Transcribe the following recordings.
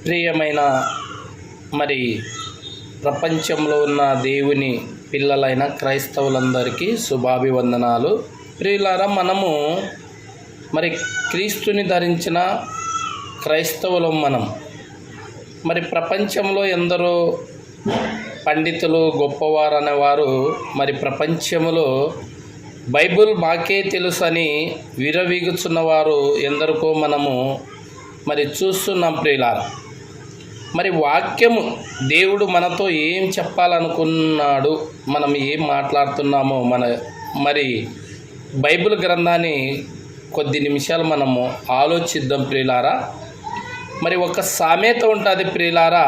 ప్రియమైన మరి ప్రపంచంలో ఉన్న దేవుని పిల్లలైన క్రైస్తవులందరికీ శుభాభివందనాలు. ప్రియులారా, మనము మరి క్రీస్తుని ధరించిన క్రైస్తవులం. మనం మరి ప్రపంచంలో ఎందరో పండితులు గొప్పవారు అనేవారు మరి ప్రపంచంలో బైబిల్ మాకే తెలుసని విరవీగుచున్నవారు ఎందరికో మనము మరి చూస్తున్నాం. ప్రియులారా, మరి వాక్యము దేవుడు మనతో ఏం చెప్పాలనుకున్నాడు, మనం ఏం మాట్లాడుతున్నామో మరి బైబిల్ గ్రంథాన్ని కొద్ది నిమిషాలు మనము ఆలోచిద్దాం. ప్రియులారా, మరి ఒక సామెత ఉంటుంది. ప్రియులారా,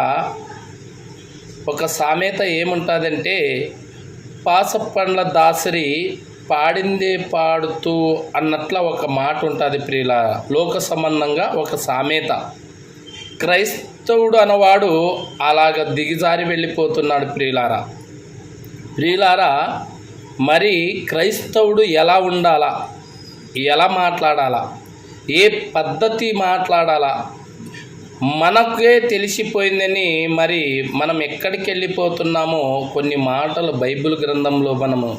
ఒక సామెత ఏముంటుందంటే, పాసపండ్ల దాసరి పాడిందే పాడుతూ అన్నట్ల ఒక మాట ఉంటుంది. ప్రియులారా, లోక సంబంధంగా ఒక సామెత. క్రైస్తవుడు అన్నవాడు అలాగ దిగజారి వెళ్ళిపోతున్నాడు. ప్రియులారా, మరి క్రైస్తవుడు ఎలా ఉండాలా, ఎలా మాట్లాడాలా, ఏ పద్ధతి మాట్లాడాలా మనకే తెలిసిపోయిందని మరి మనం ఎక్కడికి వెళ్ళిపోతున్నామో కొన్ని మాటలు బైబిల్ గ్రంథంలో మనము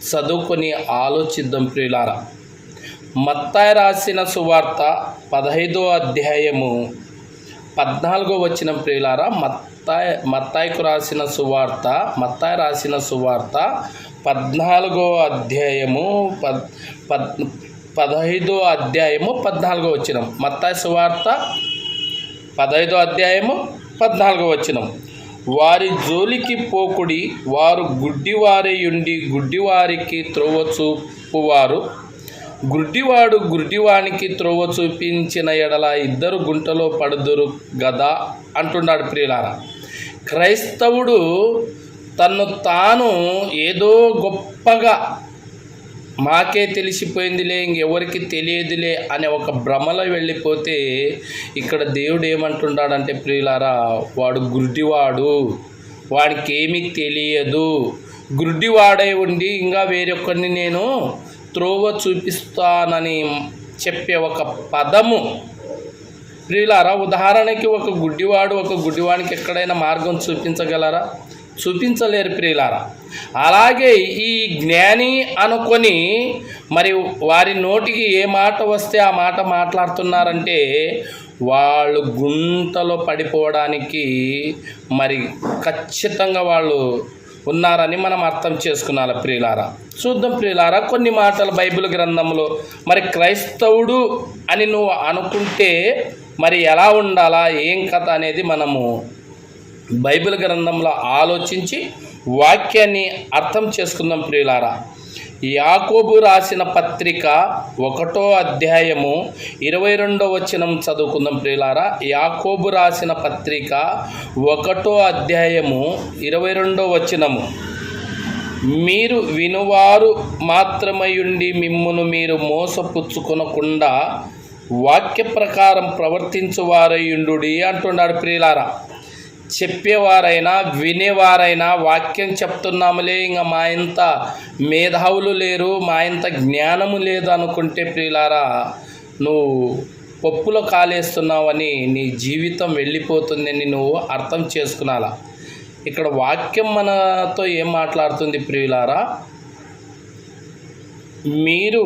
చదువుకొని ఆలోచిద్దాం. ప్రియులారా, మత్తాయి రాసిన సువార్త 15వ అధ్యాయము 14వ వచనం. ప్రియులారా, మత్తాయి రాసిన సువార్త 14వ అధ్యాయము 15వ అధ్యాయము 14వ వచనం. మత్తాయి సువార్త 15వ అధ్యాయము 14వ వచనం. వారి జోలికి పోకుడి, వారు గుడ్డివారేయుండి గుడ్డివారికి త్రోవ చూపువారు. గుడ్డివాడు గుడ్డివానికి త్రోవ చూపించిన ఎడల ఇద్దరు గుంటలో పడుదురు గదా అంటున్నాడు. ప్రియులారా, క్రైస్తవుడు తన్ను తాను ఏదో గొప్పగా మాకే తెలిసిపోయిందిలే, ఇంకెవరికి తెలియదులే అనే ఒక భ్రమలో వెళ్ళిపోతే ఇక్కడ దేవుడు ఏమంటున్నాడంటే, ప్రియులారా, వాడు గుడ్డివాడు, వాడికి ఏమీ తెలియదు, గుడ్డివాడై ఉండి ఇంకా వేరొకరిని నేను త్రోవ చూపిస్తానని చెప్పే ఒక పదము. ప్రియులారా, ఉదాహరణకి ఒక గుడ్డివాడికి ఎక్కడైనా మార్గం చూపించగలరా? చూపించలేరు. ప్రియులారా, అలాగే ఈ జ్ఞాని అనుకొని మరి వారి నోటికి ఏ మాట వస్తే ఆ మాట మాట్లాడుతున్నారంటే వాళ్ళు గుంటలో పడిపోవడానికి మరి ఖచ్చితంగా వాళ్ళు ఉన్నారని మనం అర్థం చేసుకున్నాలి. ప్రియులారా, చూద్దాం. ప్రియులారా, కొన్ని మాటలు బైబిల్ గ్రంథంలో మరి క్రైస్తవుడు అని నువ్వు అనుకుంటే మరి ఎలా ఉండాలా, ఏం కథ అనేది మనము బైబిల్ గ్రంథంలో ఆలోచించి వాక్యాన్ని అర్థం చేసుకుందాం. ప్రియులారా, యాకోబు రాసిన పత్రిక 1వ అధ్యాయము 22వ వచనం చదువుకుందాం. ప్రియులారా, యాకోబు రాసిన పత్రిక 1వ అధ్యాయము 22వ వచనము. మీరు వినువారు మాత్రమయుండి మిమ్మును మీరు మోసపుచ్చుకొనకుండా వాక్య ప్రకారం ప్రవర్తించువారయుండు అంటున్నాడు. ప్రియులారా, చెప్పేవారైనా వినేవారైనా వాక్యం చెప్తున్నాములే, ఇంకా మా ఇంత మేధావులు లేరు, మా ఇంత జ్ఞానము లేదు అనుకుంటే ప్రియులారా, నువ్వు పప్పులో కాలేస్తున్నావని, నీ జీవితం వెళ్ళిపోతుందని నువ్వు అర్థం చేసుకునాలా. ఇక్కడ వాక్యం మనతో ఏం మాట్లాడుతుంది? ప్రియులారా, మీరు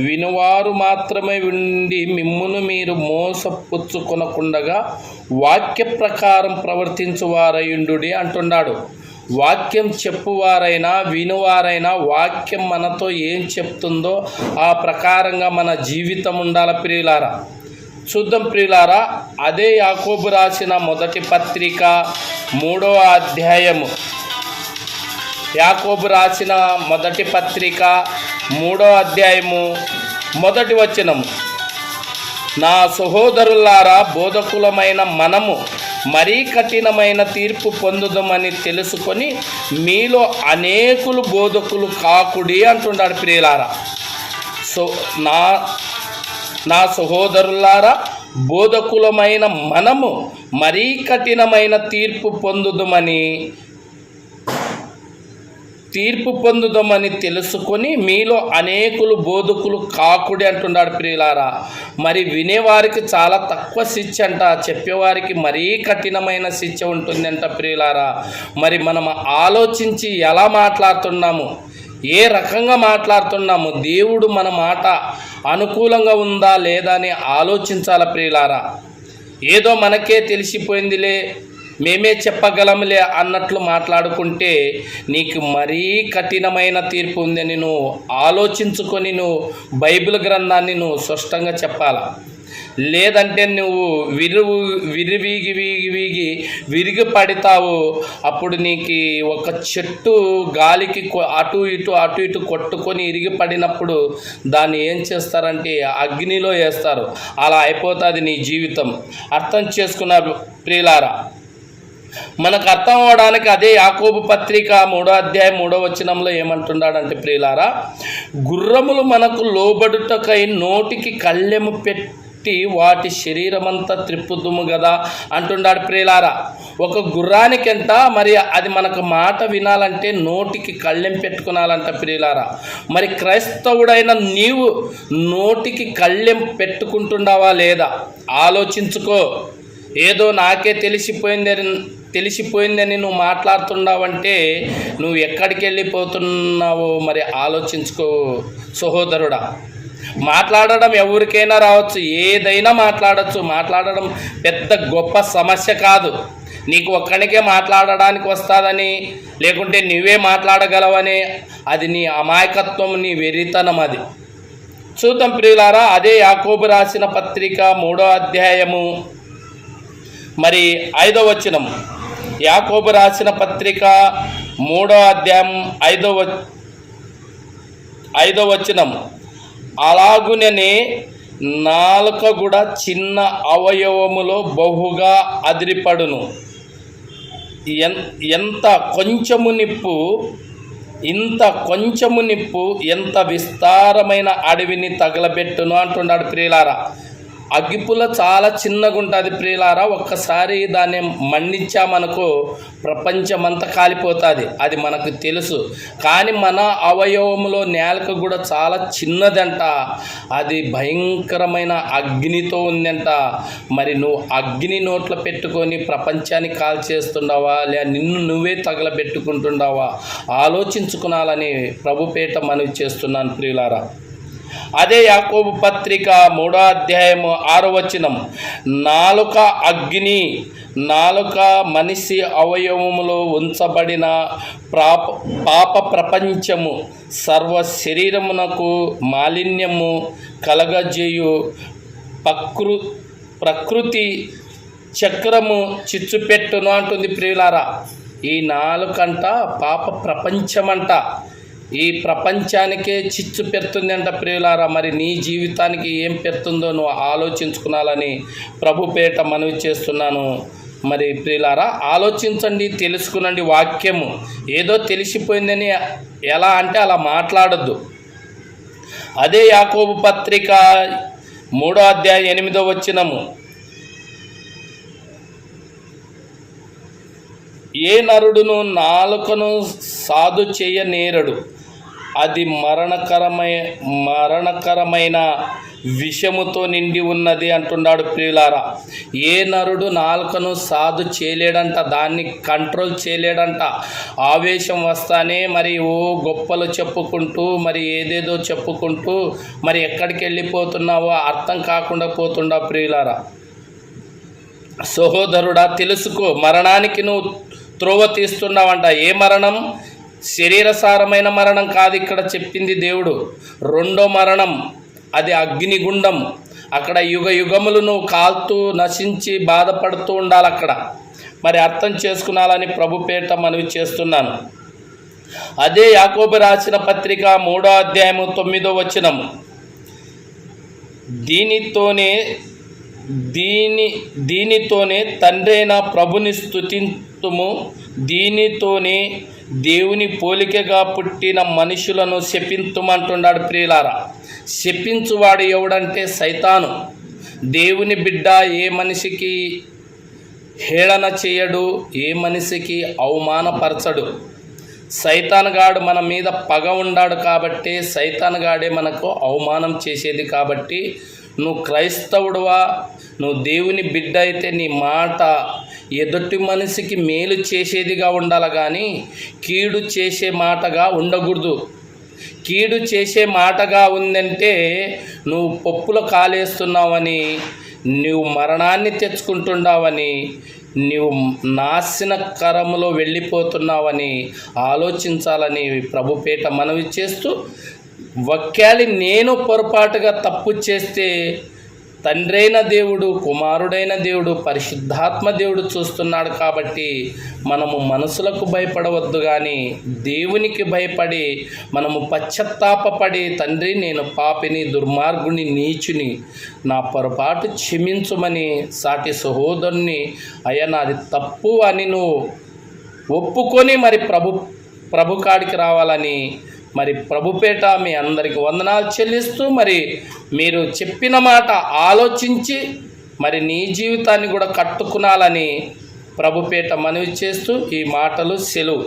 వినువారు మాత్రమే ఉండి మిమ్మును మీరు మోసపుచ్చుకొనకుండగా వాక్య ప్రకారం ప్రవర్తించువారయుండు అంటున్నాడు. వాక్యం చెప్పువారైనా వినువారైనా వాక్యం మనతో ఏం చెప్తుందో ఆ ప్రకారంగా మన జీవితం ఉండాలి. ప్రియులారా, చూద్దాం. ప్రియులారా, అదే యాకోబు రాసిన మొదటి పత్రిక 3వ అధ్యాయము. యాకోబు రాసిన మొదటి పత్రిక 3వ అధ్యాయము 1వ వచనము. నా సహోదరులారా, బోధకులమైన మనము మరీ కఠినమైన తీర్పు పొందుదామని తెలుసుకొని మీలో అనేకులు బోధకులు కాకుడి అంటున్నాడు. ప్రియులారా, నా సహోదరులారా, బోధకులమైన మనము మరీ కఠినమైన తీర్పు పొందుదామని తీర్పు పొందుదామని తెలుసుకొని మీలో అనేకులు బోధకులు కాకుడి అంటున్నాడు ప్రియులారా. మరి వినేవారికి చాలా తక్కువ శిక్ష అంట, చెప్పేవారికి మరీ కఠినమైన శిక్ష ఉంటుందంట ప్రియులారా. మరి మనం ఆలోచించి ఎలా మాట్లాడుతున్నాము, ఏ రకంగా మాట్లాడుతున్నాము, దేవుడు మన మాట అనుకూలంగా ఉందా లేదా అని ఆలోచించాల ప్రియులారా. ఏదో మనకే తెలిసిపోయిందిలే, మేమే చెప్పగలంలే అన్నట్లు మాట్లాడుకుంటే నీకు మరీ కఠినమైన తీర్పు ఉందని నువ్వు ఆలోచించుకొని నువ్వు బైబిల్ గ్రంథాన్ని నువ్వు స్పష్టంగా చెప్పాలా. లేదంటే నువ్వు విరిగి పడతావు. అప్పుడు నీకు ఒక చెట్టు గాలికి అటు ఇటు కొట్టుకొని ఇరిగి పడినప్పుడు దాన్ని ఏం చేస్తారంటే అగ్నిలో వేస్తారు. అలా అయిపోతుంది నీ జీవితం. అర్థం చేసుకున్నారు ప్రియులారా. మనకు అర్థం అవడానికి అదే యాకోబు పత్రిక 3వ అధ్యాయం 3వ వచనంలో ఏమంటున్నాడంటే ప్రియులారా, గుర్రములు మనకు లోబడుటకై నోటికి కళ్ళెము పెట్టి వాటి శరీరమంతా త్రిప్పుదుము కదా అంటున్నాడు ప్రియులారా. ఒక గుర్రానికి ఎంత, మరి అది మనకు మాట వినాలంటే నోటికి కళ్ళెం పెట్టుకునాలంట ప్రియులారా. మరి క్రైస్తవుడైన నీవు నోటికి కళ్ళెం పెట్టుకుంటున్నావా లేదా ఆలోచించుకో. ఏదో నాకే తెలిసిపోయిందని నువ్వు మాట్లాడుతున్నావంటే నువ్వు ఎక్కడికి వెళ్ళిపోతున్నావో మరి ఆలోచించుకో సహోదరుడా. మాట్లాడడం ఎవరికైనా రావచ్చు, ఏదైనా మాట్లాడచ్చు. మాట్లాడడం పెద్ద గొప్ప సమస్య కాదు. నీకు ఒక్కడికే మాట్లాడడానికి వస్తుందని, లేకుంటే నువ్వే మాట్లాడగలవని, అది నీ అమాయకత్వం, నీ వెర్రితనం. అది చూద్దాం ప్రియులారా. అదే యాకోబు రాసిన పత్రిక 3వ అధ్యాయము మరి 5వ వచనం. యాకోబు రాసిన పత్రిక 3వ అధ్యాయం 5వ వచనం. అలాగుననే నాలుక కూడా చిన్న అవయవములో బహుగా అదిరిపడును, ఇంత కొంచెము నిప్పు ఎంత విస్తారమైన అడవిని తగలబెట్టును అంటున్నాడు ప్రియులారా. అగ్గిపుల్ల చాలా చిన్నగా ఉంటుంది ప్రియులారా. ఒక్కసారి దాన్ని మండించామనుకో ప్రపంచమంతా కాలిపోతుంది, అది మనకు తెలుసు. కానీ మన అవయవంలో నేలక కూడా చాలా చిన్నదంట, అది భయంకరమైన అగ్నితో ఉందంట. మరి నువ్వు అగ్ని నోట్లో పెట్టుకొని ప్రపంచాన్ని కాల్చేస్తున్నావా, లేదా నిన్ను నువ్వే తగలబెట్టుకుంటున్నావా ఆలోచించుకునాలని ప్రభుపేట మనవి చేస్తున్నాను ప్రియులారా. అదే యాకోబు పత్రిక 3వ అధ్యాయము 6వ వచనం. నాలుక అగ్ని, నాలుక మనిషి అవయవములో ఉంచబడిన పాప ప్రపంచము, సర్వ శరీరమునకు మాలిన్యము కలగజేయు ప్రకృతి చక్రము చిచ్చుపెట్టును అంటుంది ప్రియులారా. ఈ నాలుకంట పాప ప్రపంచమంట, ఈ ప్రపంచానికే చిచ్చు పెడుతుందంట ప్రియులారా. మరి నీ జీవితానికి ఏం పెడుతుందో నువ్వు ఆలోచించుకునాలని ప్రభుపేట మనవి చేస్తున్నాను. మరి ప్రియులారా, ఆలోచించండి, తెలుసుకునండి. వాక్యము ఏదో తెలిసిపోయిందని ఎలా అంటే అలా మాట్లాడొద్దు. అదే యాకోబు పత్రిక 3వ అధ్యాయం 8వ వచనము. ఏ నరుడును నాలుకను సాధు చేయనేరడు, అది మరణకరమైన విషముతో నిండి ఉన్నది అంటున్నాడు ప్రియులారా. ఏ నరుడు నాలుకను సాధు చేయలేడంట, దాన్ని కంట్రోల్ చేయలేడంట. ఆవేశం వస్తానే మరి గొప్పలు చెప్పుకుంటూ మరి ఏదేదో చెప్పుకుంటూ మరి ఎక్కడికి వెళ్ళిపోతున్నావో అర్థం కాకుండా పోతుండా ప్రియులారా. సహోదరుడా, తెలుసుకో, మరణానికి నువ్వు త్రోవ తీస్తున్నావంట. ఏ మరణం? శరీరసారమైన మరణం కాదు ఇక్కడ చెప్పింది దేవుడు. రెండో మరణం, అది అగ్నిగుండం. అక్కడ యుగములు నువ్వు కాల్తూ నశించి బాధపడుతూ ఉండాలి అక్కడ. మరి అర్థం చేసుకున్నాలని ప్రభుపేట మనవి చేస్తున్నాను. అదే యాకోబు రాసిన పత్రిక 3వ అధ్యాయము 9వ వచనం. దీనితోనే తండ్రైన ప్రభుని స్తుతింతుము, దీనితోనే దేవుని పోలికగా పుట్టిన మనుషులను శపింతుమంటున్నాడు ప్రియులారా. శపించువాడు ఎవడంటే సైతాను. దేవుని బిడ్డ ఏ మనిషికి హేళన చేయడు, ఏ మనిషికి అవమానపరచడు. సైతానుగాడు మన మీద పగ ఉండాడు కాబట్టి సైతానుగాడే మనకు అవమానం చేసేది. కాబట్టి నువ్వు క్రైస్తవుడువా, నువ్వు దేవుని బిడ్డ అయితే నీ మాట ఎదుటి మనిషికి మేలు చేసేదిగా ఉండాలి కానీ కీడు చేసే మాటగా ఉండకూడదు. కీడు చేసే మాటగా ఉందంటే నువ్వు పప్పులో కాలేస్తున్నావని, నువ్వు మరణాన్ని తెచ్చుకుంటున్నావని, నీవు నాశనకరములో వెళ్ళిపోతున్నావని ఆలోచించాలని ప్రభుపేట మనవి చేస్తూ, ఒక్యాలి నేను పొరపాటుగా తప్పు చేస్తే తండ్రైన దేవుడు, కుమారుడైన దేవుడు, పరిశుద్ధాత్మ దేవుడు చూస్తున్నాడు. కాబట్టి మనము మనసులకు భయపడవద్దు కానీ దేవునికి భయపడి మనము పశ్చాత్తాపపడి, తండ్రి నేను పాపిని, దుర్మార్గుని, నీచుని, నా పొరపాటు క్షమించుమని సాటి సహోదరుని అయ్యా నాది తప్పు అని నువ్వు ఒప్పుకొని మరి ప్రభు కాడికి రావాలని మరి ప్రభుపేట మీ అందరికి వందనాలు చెల్లిస్తూ, మరి మీరు చెప్పిన మాట ఆలోచించి మరి నీ జీవితాన్ని కూడా కట్టుకునాలని ప్రభుపేట మనవి చేస్తూ ఈ మాటలు సెలవు.